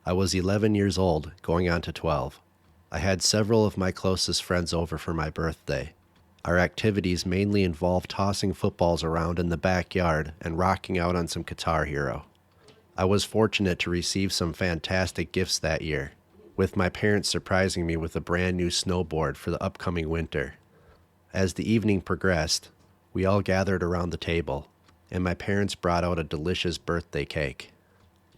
I was 11 years old, going on to 12. I had several of my closest friends over for my birthday. Our activities mainly involved tossing footballs around in the backyard and rocking out on some Guitar Hero. I was fortunate to receive some fantastic gifts that year, with my parents surprising me with a brand new snowboard for the upcoming winter. As the evening progressed, we all gathered around the table, and my parents brought out a delicious birthday cake.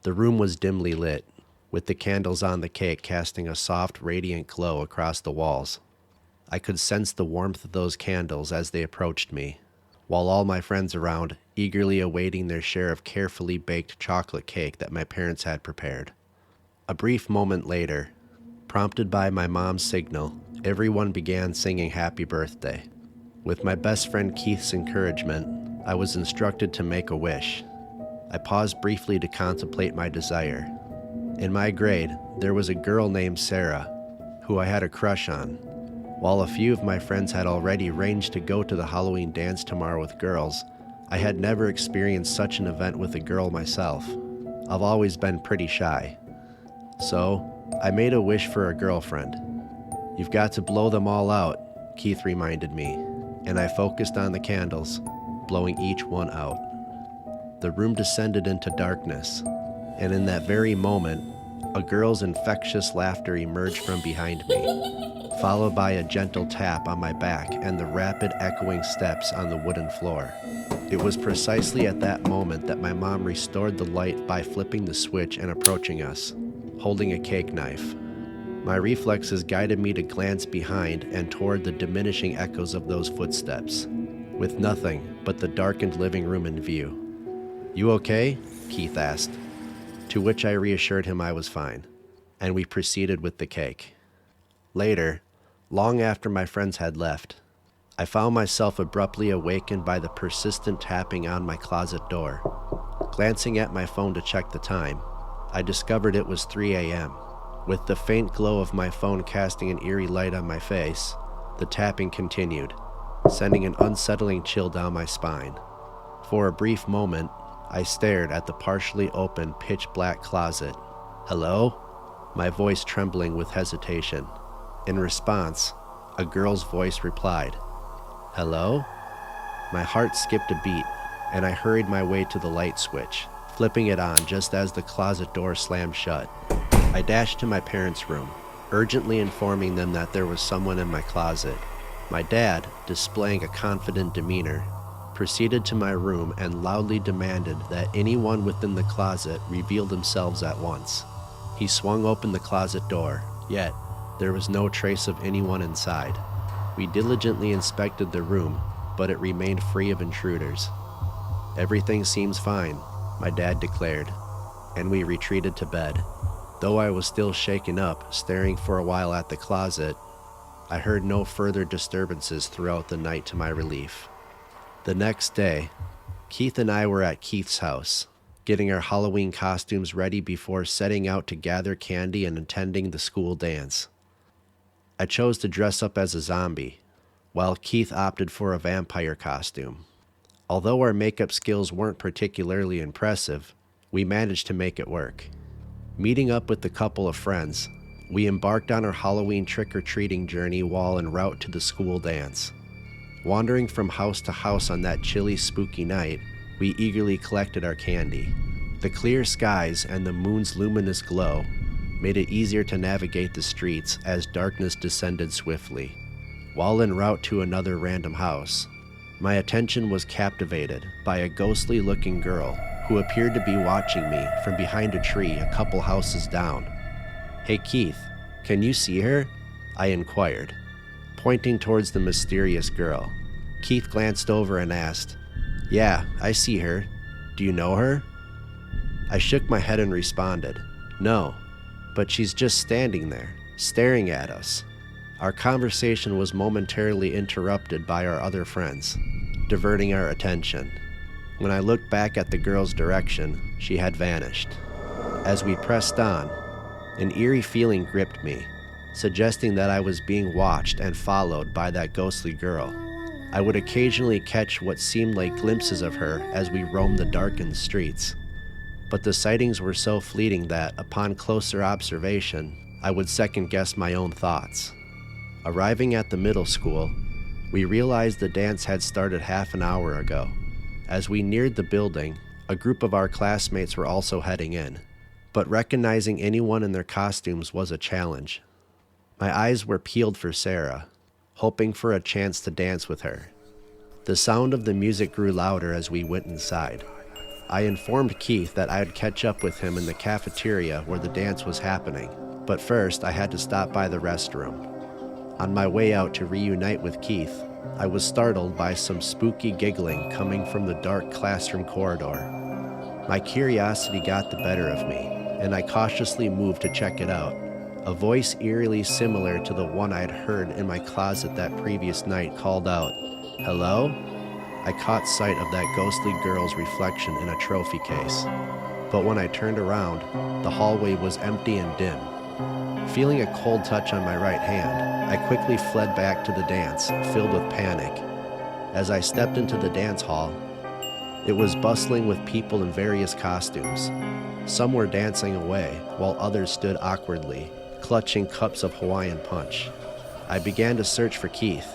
The room was dimly lit, with the candles on the cake casting a soft, radiant glow across the walls. I could sense the warmth of those candles as they approached me, while all my friends around eagerly awaiting their share of carefully baked chocolate cake that my parents had prepared. A brief moment later, prompted by my mom's signal, everyone began singing Happy Birthday. With my best friend Keith's encouragement, I was instructed to make a wish. I paused briefly to contemplate my desire. In my grade, there was a girl named Sarah, who I had a crush on. While a few of my friends had already arranged to go to the Halloween dance tomorrow with girls, I had never experienced such an event with a girl myself. I've always been pretty shy. So, I made a wish for a girlfriend. "You've got to blow them all out," Keith reminded me, and I focused on the candles, blowing each one out. The room descended into darkness, and in that very moment, a girl's infectious laughter emerged from behind me, followed by a gentle tap on my back and the rapid echoing steps on the wooden floor. It was precisely at that moment that my mom restored the light by flipping the switch and approaching us, holding a cake knife. My reflexes guided me to glance behind and toward the diminishing echoes of those footsteps, with nothing but the darkened living room in view. "You okay?" Keith asked, to which I reassured him I was fine, and we proceeded with the cake. Later, long after my friends had left, I found myself abruptly awakened by the persistent tapping on my closet door. Glancing at my phone to check the time, I discovered it was 3 a.m. With the faint glow of my phone casting an eerie light on my face, the tapping continued, sending an unsettling chill down my spine. For a brief moment, I stared at the partially open, pitch-black closet. "Hello?" My voice trembling with hesitation. In response, a girl's voice replied, "Hello?" My heart skipped a beat, and I hurried my way to the light switch, flipping it on just as the closet door slammed shut. I dashed to my parents' room, urgently informing them that there was someone in my closet. My dad, displaying a confident demeanor, proceeded to my room and loudly demanded that anyone within the closet reveal themselves at once. He swung open the closet door, yet there was no trace of anyone inside. We diligently inspected the room, but it remained free of intruders. "Everything seems fine," my dad declared, and we retreated to bed. Though I was still shaken up, staring for a while at the closet, I heard no further disturbances throughout the night to my relief. The next day, Keith and I were at Keith's house, getting our Halloween costumes ready before setting out to gather candy and attending the school dance. I chose to dress up as a zombie, while Keith opted for a vampire costume. Although our makeup skills weren't particularly impressive, we managed to make it work. Meeting up with a couple of friends, we embarked on our Halloween trick-or-treating journey while en route to the school dance. Wandering from house to house on that chilly, spooky night, we eagerly collected our candy. The clear skies and the moon's luminous glow made it easier to navigate the streets as darkness descended swiftly. While en route to another random house, my attention was captivated by a ghostly-looking girl who appeared to be watching me from behind a tree a couple houses down. "Hey Keith, can you see her?" I inquired, pointing towards the mysterious girl. Keith glanced over and asked, "Yeah, I see her. Do you know her?" I shook my head and responded, "No, but she's just standing there, staring at us." Our conversation was momentarily interrupted by our other friends, diverting our attention. When I looked back at the girl's direction, she had vanished. As we pressed on, an eerie feeling gripped me, suggesting that I was being watched and followed by that ghostly girl. I would occasionally catch what seemed like glimpses of her as we roamed the darkened streets. but the sightings were so fleeting that, upon closer observation, I would second-guess my own thoughts. Arriving at the middle school, we realized the dance had started half an hour ago. As we neared the building, a group of our classmates were also heading in, but recognizing anyone in their costumes was a challenge. My eyes were peeled for Sarah, hoping for a chance to dance with her. The sound of the music grew louder as we went inside. I informed Keith that I'd catch up with him in the cafeteria where the dance was happening, but first I had to stop by the restroom. On my way out to reunite with Keith, I was startled by some spooky giggling coming from the dark classroom corridor. My curiosity got the better of me, and I cautiously moved to check it out. A voice eerily similar to the one I'd heard in my closet that previous night called out, "Hello?" I caught sight of that ghostly girl's reflection in a trophy case. But when I turned around, the hallway was empty and dim. Feeling a cold touch on my right hand, I quickly fled back to the dance, filled with panic. As I stepped into the dance hall, it was bustling with people in various costumes. Some were dancing away, while others stood awkwardly, clutching cups of Hawaiian punch. I began to search for Keith.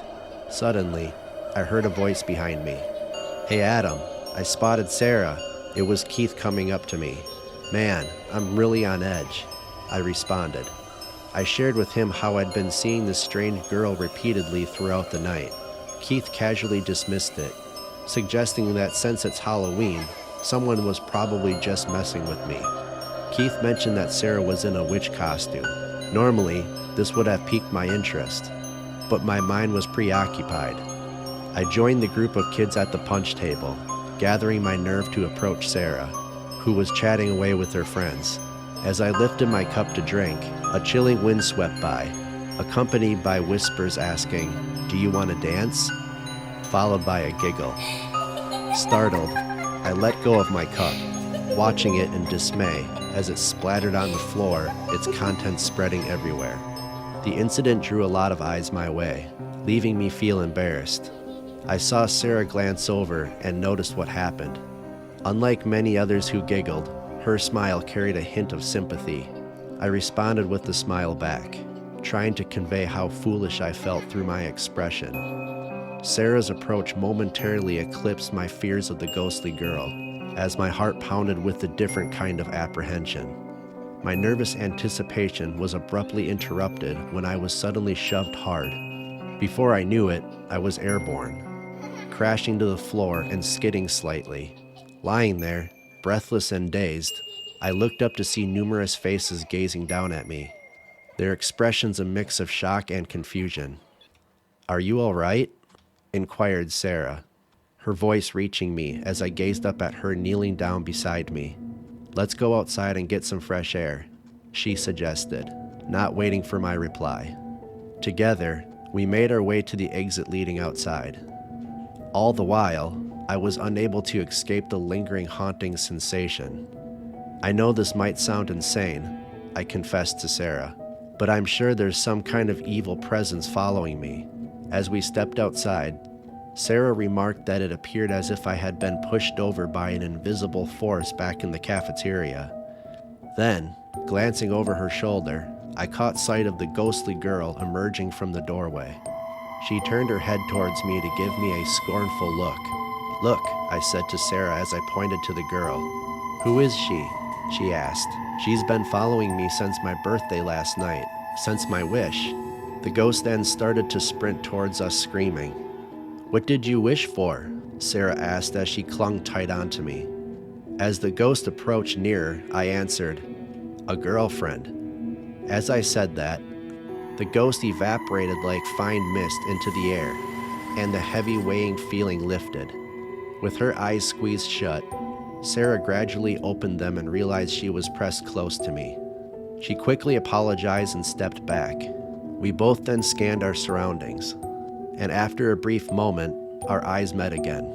Suddenly, I heard a voice behind me. "Hey Adam, I spotted Sarah." It was Keith coming up to me. "Man, I'm really on edge," I responded. I shared with him how I'd been seeing this strange girl repeatedly throughout the night. Keith casually dismissed it, suggesting that since it's Halloween, someone was probably just messing with me. Keith mentioned that Sarah was in a witch costume. Normally, this would have piqued my interest, but my mind was preoccupied. I joined the group of kids at the punch table, gathering my nerve to approach Sarah, who was chatting away with her friends. As I lifted my cup to drink, a chilling wind swept by, accompanied by whispers asking, "Do you want to dance?" followed by a giggle. Startled, I let go of my cup, watching it in dismay as it splattered on the floor, its contents spreading everywhere. The incident drew a lot of eyes my way, leaving me feel embarrassed. I saw Sarah glance over and noticed what happened. Unlike many others who giggled, her smile carried a hint of sympathy. I responded with the smile back, trying to convey how foolish I felt through my expression. Sarah's approach momentarily eclipsed my fears of the ghostly girl, as my heart pounded with a different kind of apprehension. My nervous anticipation was abruptly interrupted when I was suddenly shoved hard. Before I knew it, I was airborne, crashing to the floor and skidding slightly. Lying there, breathless and dazed, I looked up to see numerous faces gazing down at me, their expressions a mix of shock and confusion. "Are you all right?" inquired Sarah, her voice reaching me as I gazed up at her kneeling down beside me. "Let's go outside and get some fresh air," she suggested, not waiting for my reply. Together, we made our way to the exit leading outside. All the while, I was unable to escape the lingering haunting sensation. "I know this might sound insane," I confessed to Sarah, "but I'm sure there's some kind of evil presence following me." As we stepped outside, Sarah remarked that it appeared as if I had been pushed over by an invisible force back in the cafeteria. Then, glancing over her shoulder, I caught sight of the ghostly girl emerging from the doorway. She turned her head towards me to give me a scornful look. "Look," I said to Sarah as I pointed to the girl. "Who is she?" she asked. "She's been following me since my birthday last night, since my wish." The ghost then started to sprint towards us screaming. "What did you wish for?" Sarah asked as she clung tight onto me. As the ghost approached nearer, I answered, "A girlfriend." As I said that, the ghost evaporated like fine mist into the air, and the heavy weighing feeling lifted. With her eyes squeezed shut, Sarah gradually opened them and realized she was pressed close to me. She quickly apologized and stepped back. We both then scanned our surroundings, and after a brief moment, our eyes met again,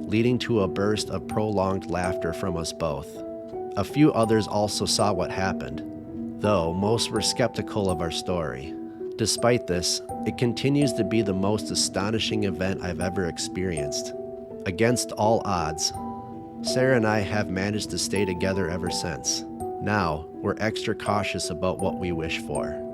leading to a burst of prolonged laughter from us both. A few others also saw what happened, though most were skeptical of our story. Despite this, it continues to be the most astonishing event I've ever experienced. Against all odds, Sarah and I have managed to stay together ever since. Now, we're extra cautious about what we wish for.